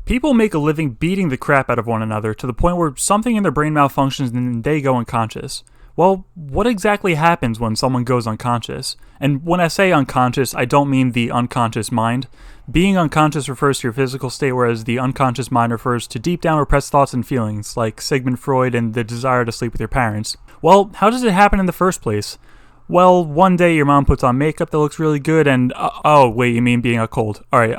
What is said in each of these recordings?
People make a living beating the crap out of one another to the point where something in their brain malfunctions and they go unconscious. Well, what exactly happens when someone goes unconscious? And when I say unconscious, I don't mean the unconscious mind. Being unconscious refers to your physical state, whereas the unconscious mind refers to deep down repressed thoughts and feelings, like Sigmund Freud and the desire to sleep with your parents. Well, how does it happen in the first place? Well, one day your mom puts on makeup that looks really good and, oh, wait, you mean being a cold. Alright,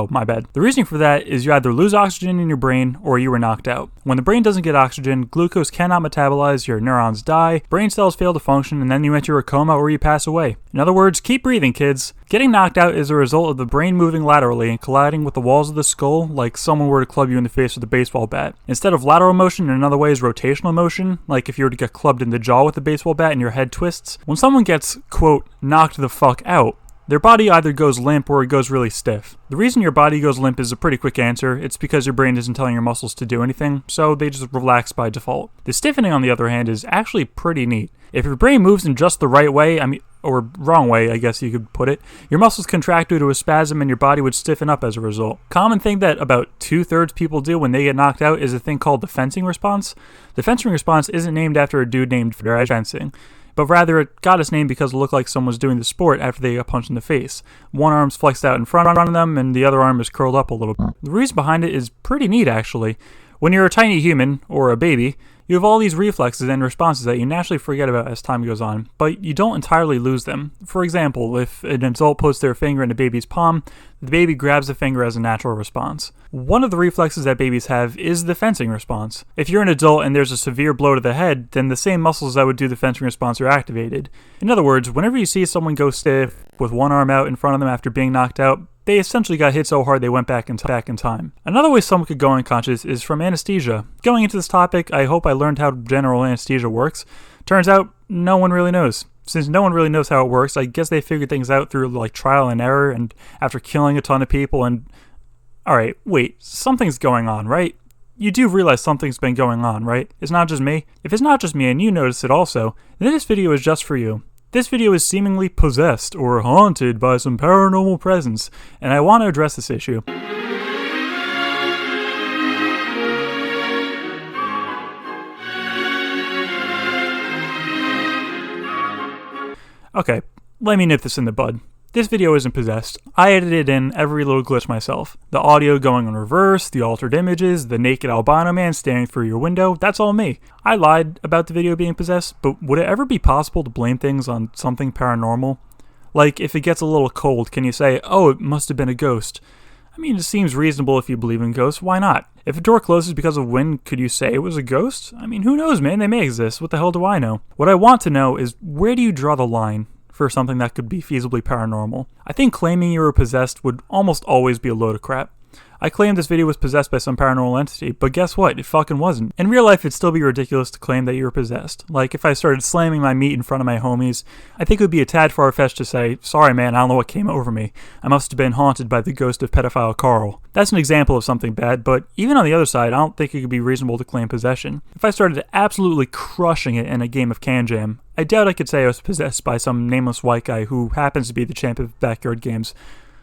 my bad. The reasoning for that is you either lose oxygen in your brain or you were knocked out. When the brain doesn't get oxygen, glucose cannot metabolize, your neurons die, brain cells fail to function, and then you enter a coma or you pass away. In other words, keep breathing, kids. Getting knocked out is a result of the brain moving laterally and colliding with the walls of the skull like someone were to club you in the face with a baseball bat. Instead of lateral motion, in another way is rotational motion, like if you were to get clubbed in the jaw with a baseball bat and your head twists. When someone gets, quote, knocked the fuck out, their body either goes limp or it goes really stiff. The reason your body goes limp is a pretty quick answer. It's because your brain isn't telling your muscles to do anything, so they just relax by default. The stiffening, on the other hand, is actually pretty neat. If your brain moves in just the right way, or wrong way, I guess you could put it, your muscles contract due to a spasm and your body would stiffen up as a result. Common thing that about 2/3 people do when they get knocked out is a thing called the fencing response. The fencing response isn't named after a dude named fencing, but rather it got its name because it looked like someone was doing the sport after they got punched in the face. One arm's flexed out in front of them and the other arm is curled up a little bit. The reason behind it is pretty neat, actually. When you're a tiny human, or a baby, you have all these reflexes and responses that you naturally forget about as time goes on, but you don't entirely lose them. For example, if an adult puts their finger in a baby's palm, the baby grabs the finger as a natural response. One of the reflexes that babies have is the fencing response. If you're an adult and there's a severe blow to the head, then the same muscles that would do the fencing response are activated. In other words, whenever you see someone go stiff with one arm out in front of them after being knocked out, they essentially got hit so hard they went back in time. Another way someone could go unconscious is from anesthesia. Going into this topic, I hope I learned how general anesthesia works. Turns out, no one really knows. Since no one really knows how it works, I guess they figured things out through like trial and error and after killing a ton of people and... Alright, wait, something's going on, right? You do realize something's been going on, right? It's not just me? If it's not just me and you notice it also, then this video is just for you. This video is seemingly possessed or haunted by some paranormal presence, and I want to address this issue. Okay, let me nip this in the bud. This video isn't possessed. I edited in every little glitch myself. The audio going in reverse, the altered images, the naked albino man staring through your window, that's all me. I lied about the video being possessed, but would it ever be possible to blame things on something paranormal? Like, if it gets a little cold, can you say, oh, it must have been a ghost? I mean, it seems reasonable if you believe in ghosts, why not? If a door closes because of wind, could you say it was a ghost? I mean, who knows, man, they may exist, what the hell do I know? What I want to know is, where do you draw the line for something that could be feasibly paranormal? I think claiming you were possessed would almost always be a load of crap. I claimed this video was possessed by some paranormal entity, but guess what? It fucking wasn't. In real life, it'd still be ridiculous to claim that you were possessed. Like, if I started slamming my meat in front of my homies, I think it would be a tad far-fetched to say, sorry man, I don't know what came over me. I must have been haunted by the ghost of pedophile Carl. That's an example of something bad, but even on the other side, I don't think it could be reasonable to claim possession. If I started absolutely crushing it in a game of Can Jam, I doubt I could say I was possessed by some nameless white guy who happens to be the champ of backyard games.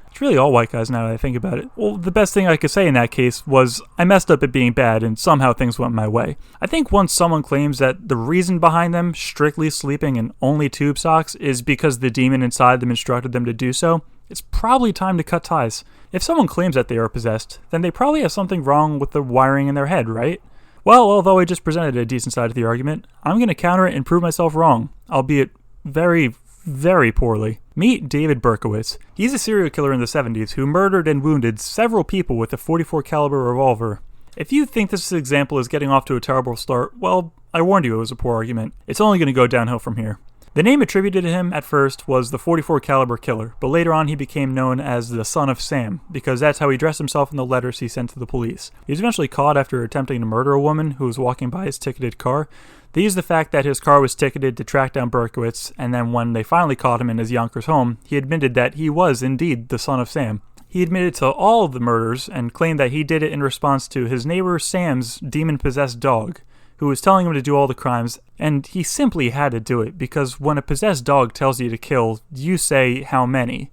It's really all white guys now that I think about it. Well, the best thing I could say in that case was I messed up at being bad and somehow things went my way. I think once someone claims that the reason behind them strictly sleeping in only tube socks is because the demon inside them instructed them to do so, it's probably time to cut ties. If someone claims that they are possessed, then they probably have something wrong with the wiring in their head, right? Well, although I just presented a decent side of the argument, I'm going to counter it and prove myself wrong, albeit very, very poorly. Meet David Berkowitz. He's a serial killer in the 70s who murdered and wounded several people with a .44 caliber revolver. If you think this example is getting off to a terrible start, well, I warned you it was a poor argument. It's only going to go downhill from here. The name attributed to him at first was the .44 caliber killer, but later on he became known as the Son of Sam, because that's how he dressed himself in the letters he sent to the police. He was eventually caught after attempting to murder a woman who was walking by his ticketed car. They used the fact that his car was ticketed to track down Berkowitz, and then when they finally caught him in his Yonkers home, he admitted that he was indeed the Son of Sam. He admitted to all of the murders and claimed that he did it in response to his neighbor Sam's demon-possessed dog, who was telling him to do all the crimes, and he simply had to do it because when a possessed dog tells you to kill, you say how many.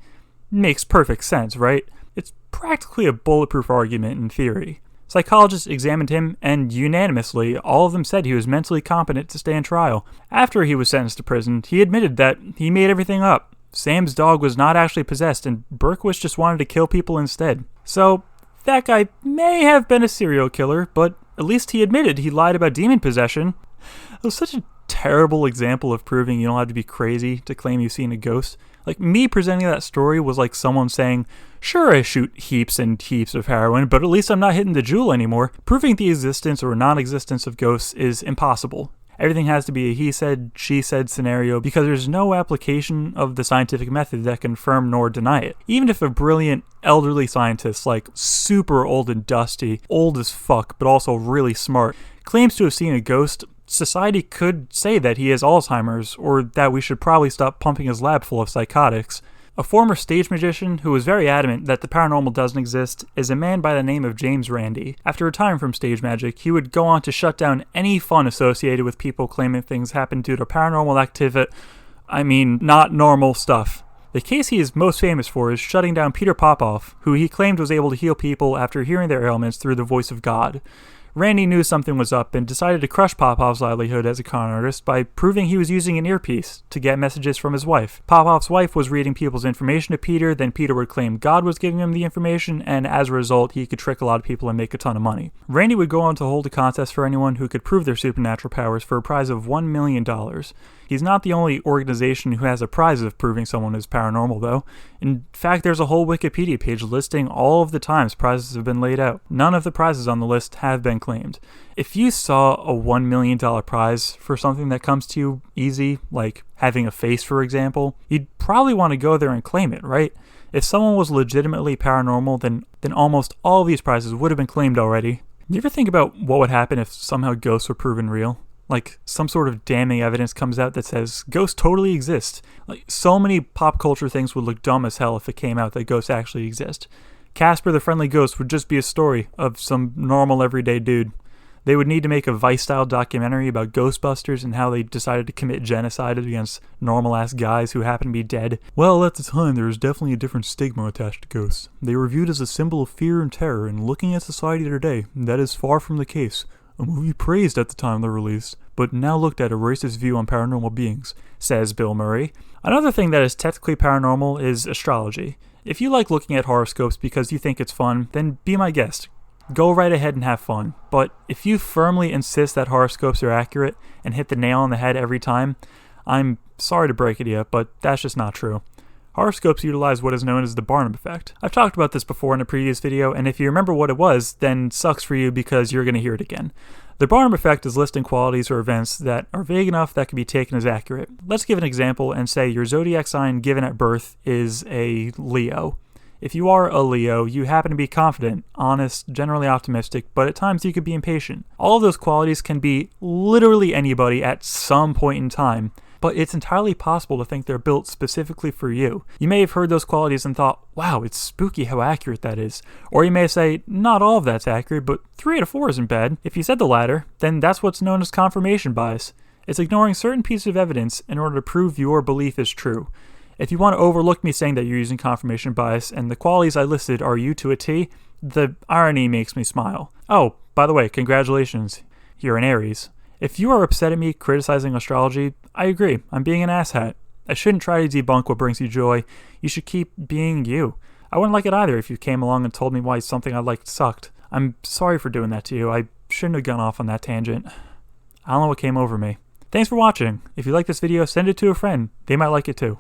Makes perfect sense, right? It's practically a bulletproof argument in theory. Psychologists examined him, and unanimously, all of them said he was mentally competent to stand trial. After he was sentenced to prison, he admitted that he made everything up. Sam's dog was not actually possessed, and Berkowitz just wanted to kill people instead. So, that guy may have been a serial killer, but at least he admitted he lied about demon possession. It was such a terrible example of proving you don't have to be crazy to claim you've seen a ghost. Like, me presenting that story was like someone saying, sure, I shoot heaps and heaps of heroin, but at least I'm not hitting the jewel anymore. Proving the existence or non-existence of ghosts is impossible. Everything has to be a he said, she said scenario because there's no application of the scientific method that can confirm nor deny it. Even if a brilliant elderly scientist, like super old and dusty, old as fuck, but also really smart, claims to have seen a ghost, society could say that he has Alzheimer's, or that we should probably stop pumping his lab full of psychotics. A former stage magician who was very adamant that the paranormal doesn't exist is a man by the name of James Randi. After retiring from stage magic, he would go on to shut down any fun associated with people claiming things happened due to paranormal activity. Not normal stuff. The case he is most famous for is shutting down Peter Popoff, who he claimed was able to heal people after hearing their ailments through the voice of God. Randy knew something was up and decided to crush Popoff's livelihood as a con artist by proving he was using an earpiece to get messages from his wife. Popoff's wife was reading people's information to Peter, then Peter would claim God was giving him the information, and as a result, he could trick a lot of people and make a ton of money. Randy would go on to hold a contest for anyone who could prove their supernatural powers for a prize of $1 million. He's not the only organization who has a prize of proving someone is paranormal, though. In fact, there's a whole Wikipedia page listing all of the times prizes have been laid out. None of the prizes on the list have been claimed. If you saw a $1 million prize for something that comes to you easy, like having a face, for example, you'd probably want to go there and claim it, right? If someone was legitimately paranormal, then almost all of these prizes would have been claimed already. You ever think about what would happen if somehow ghosts were proven real? Like, some sort of damning evidence comes out that says ghosts totally exist. Like, so many pop culture things would look dumb as hell if it came out that ghosts actually exist. Casper the Friendly Ghost would just be a story of some normal everyday dude. They would need to make a Vice-style documentary about Ghostbusters and how they decided to commit genocide against normal-ass guys who happen to be dead. Well, at the time, there was definitely a different stigma attached to ghosts. They were viewed as a symbol of fear and terror, and looking at society today, that is far from the case. A movie praised at the time they're released, but now looked at a racist view on paranormal beings, says Bill Murray. Another thing that is technically paranormal is astrology. If you like looking at horoscopes because you think it's fun, then be my guest. Go right ahead and have fun. But if you firmly insist that horoscopes are accurate and hit the nail on the head every time, I'm sorry to break it to you, but that's just not true. Horoscopes utilize what is known as the Barnum effect. I've talked about this before in a previous video, and if you remember what it was, then sucks for you because you're going to hear it again. The Barnum effect is listing qualities or events that are vague enough that can be taken as accurate. Let's give an example and say your zodiac sign given at birth is a Leo. If you are a Leo, you happen to be confident, honest, generally optimistic, but at times you could be impatient. All of those qualities can be literally anybody at some point in time, but it's entirely possible to think they're built specifically for you. You may have heard those qualities and thought, wow, it's spooky how accurate that is. Or you may say, not all of that's accurate, but 3 out of 4 isn't bad. If you said the latter, then that's what's known as confirmation bias. It's ignoring certain pieces of evidence in order to prove your belief is true. If you want to overlook me saying that you're using confirmation bias and the qualities I listed are you to a T, the irony makes me smile. Oh, by the way, congratulations, you're an Aries. If you are upset at me criticizing astrology, I agree, I'm being an asshat. I shouldn't try to debunk what brings you joy. You should keep being you. I wouldn't like it either if you came along and told me why something I liked sucked. I'm sorry for doing that to you. I shouldn't have gone off on that tangent. I don't know what came over me. Thanks for watching. If you like this video, send it to a friend. They might like it too.